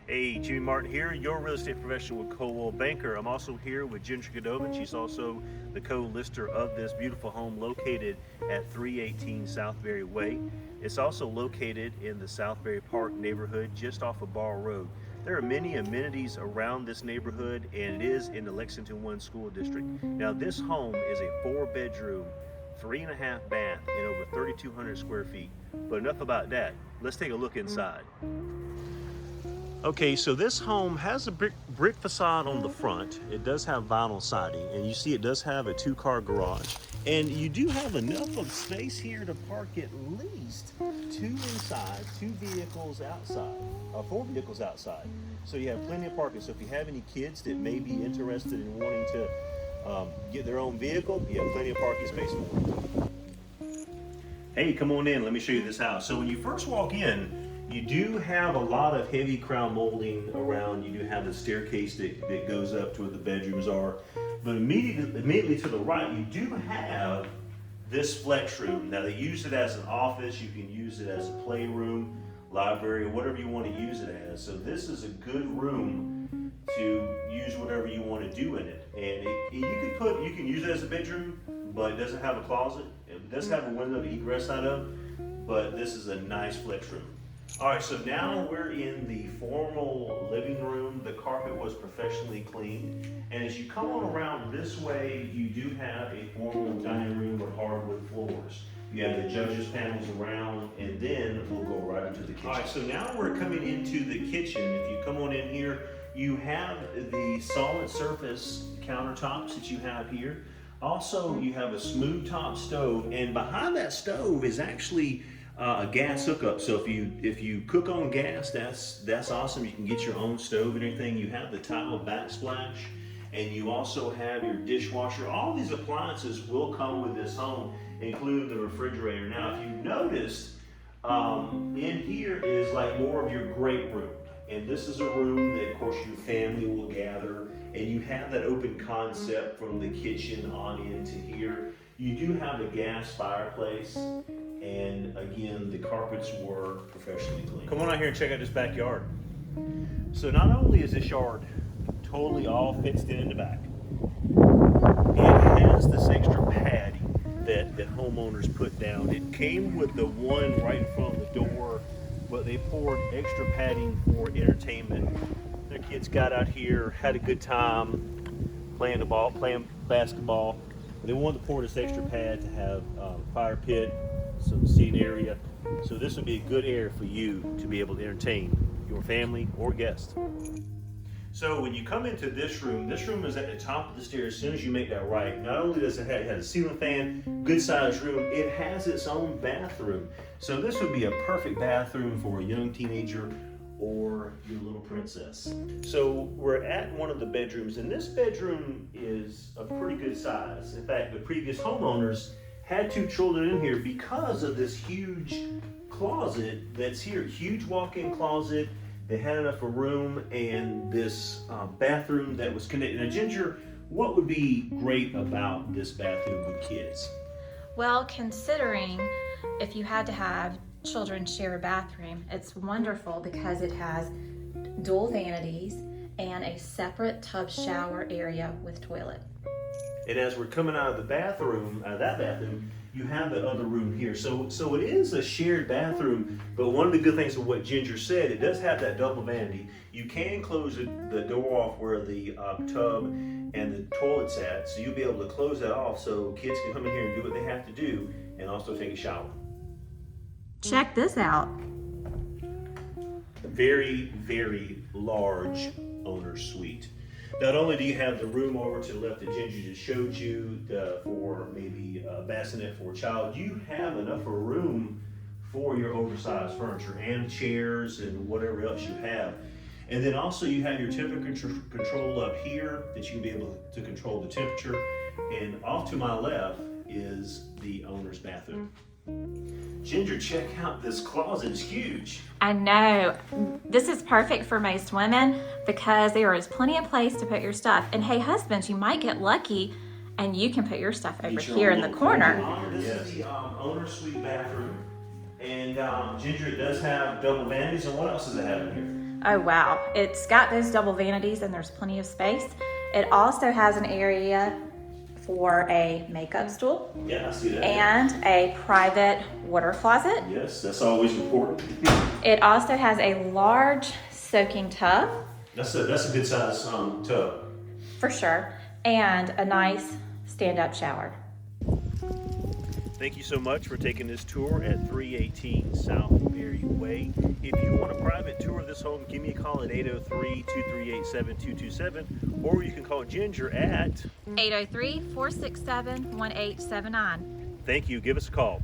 Hey, Jimmy Martin here, your real estate professional with Coldwell Banker. I'm also here with Ginger Godovin. She's also the co-lister of this beautiful home located at 318 Southberry Way. It's also located in the Southberry Park neighborhood just off of Ball Road. There are many amenities around this neighborhood, and it is in the Lexington 1 school district. Now, this home is a 4-bedroom, 3.5 bath, and over 3,200 square feet. But enough about that. Let's take a look inside. Okay, so this home has a brick facade on the front. It does have vinyl siding, and you see it does have a 2-car garage. And you do have enough of space here to park at least 2 inside, 2 vehicles outside, 4 vehicles outside. So you have plenty of parking. So if you have any kids that may be interested in wanting to get their own vehicle, you have plenty of parking space for them. Hey, come on in, let me show you this house. So when you first walk in, you do have a lot of heavy crown molding around. You do have the staircase that goes up to where the bedrooms are. But immediately to the right, you do have this flex room. Now they use it as an office. You can use it as a playroom, library, whatever you want to use it as. So this is a good room to use whatever you want to do in it. And you can use it as a bedroom, but it doesn't have a closet. It does have a window to egress out of, but this is a nice flex room. All right, so now we're in the formal living room. The carpet was professionally cleaned. And as you come on around this way, you do have a formal dining room with hardwood floors. You have the judges panels around, and then we'll go right into the kitchen. All right, so now we're coming into the kitchen. If you come on in here, you have the solid surface countertops that you have here. Also, you have a smooth top stove, and behind that stove is actually a gas hookup. So if you cook on gas, that's awesome. You can get your own stove and everything. You have the tile backsplash, and you also have your dishwasher. All these appliances will come with this home, including the refrigerator. Now, if you noticed, in here is like more of your great room, and this is a room that, of course, your family will gather, and you have that open concept from the kitchen on into here. You do have a gas fireplace. And again, the carpets were professionally cleaned. Come on out here and check out this backyard. So not only is this yard totally all fenced in the back, it has this extra padding that homeowners put down. It came with the one right in front of the door, but they poured extra padding for entertainment. Their kids got out here, had a good time playing basketball. They wanted to pour this extra pad to have a fire pit, some seating area. So this would be a good area for you to be able to entertain your family or guests. So when you come into this room is at the top of the stairs. As soon as you make that right, not only does it have a ceiling fan, good sized room, it has its own bathroom. So this would be a perfect bathroom for a young teenager or your little princess. So we're at one of the bedrooms, and this bedroom is a pretty good size. In fact, the previous homeowners had 2 children in here because of this huge closet that's here. Huge walk-in closet. They had enough of room, and this bathroom that was connected. Now, Ginger, what would be great about this bathroom with kids? Well, considering if you had to have children share a bathroom, it's wonderful because it has dual vanities and a separate tub shower area with toilet. And as we're coming out of that bathroom, you have the other room here. So it is a shared bathroom, but one of the good things of what Ginger said, it does have that double vanity. You can close the door off where the tub and the toilet's at, so you'll be able to close that off so kids can come in here and do what they have to do and also take a shower. Check this out. A very, very large owner's suite. Not only do you have the room over to the left that Ginger just showed you for maybe a bassinet for a child, you have enough of room for your oversized furniture and chairs and whatever else you have. And then also you have your temperature control up here that you can be able to control the temperature. And off to my left is the owner's bathroom. Ginger, check out this closet, it's huge. I know. This is perfect for most women because there is plenty of place to put your stuff. And hey, husbands, you might get lucky and you can put your stuff over here in the corner. This is the owner's suite bathroom. And Ginger, it does have double vanities. And what else does it have in here? Oh wow, it's got those double vanities and there's plenty of space. It also has an area for a makeup stool. Yeah, I see that. And a private water closet. Yes, that's always important. It also has a large soaking tub. That's a good size tub. For sure. And a nice stand-up shower. Thank you so much for taking this tour at 318 Southberry Way. If you want a private tour of this home, give me a call at 803-238-7227, or you can call Ginger at 803-467-1879. Thank you. Give us a call.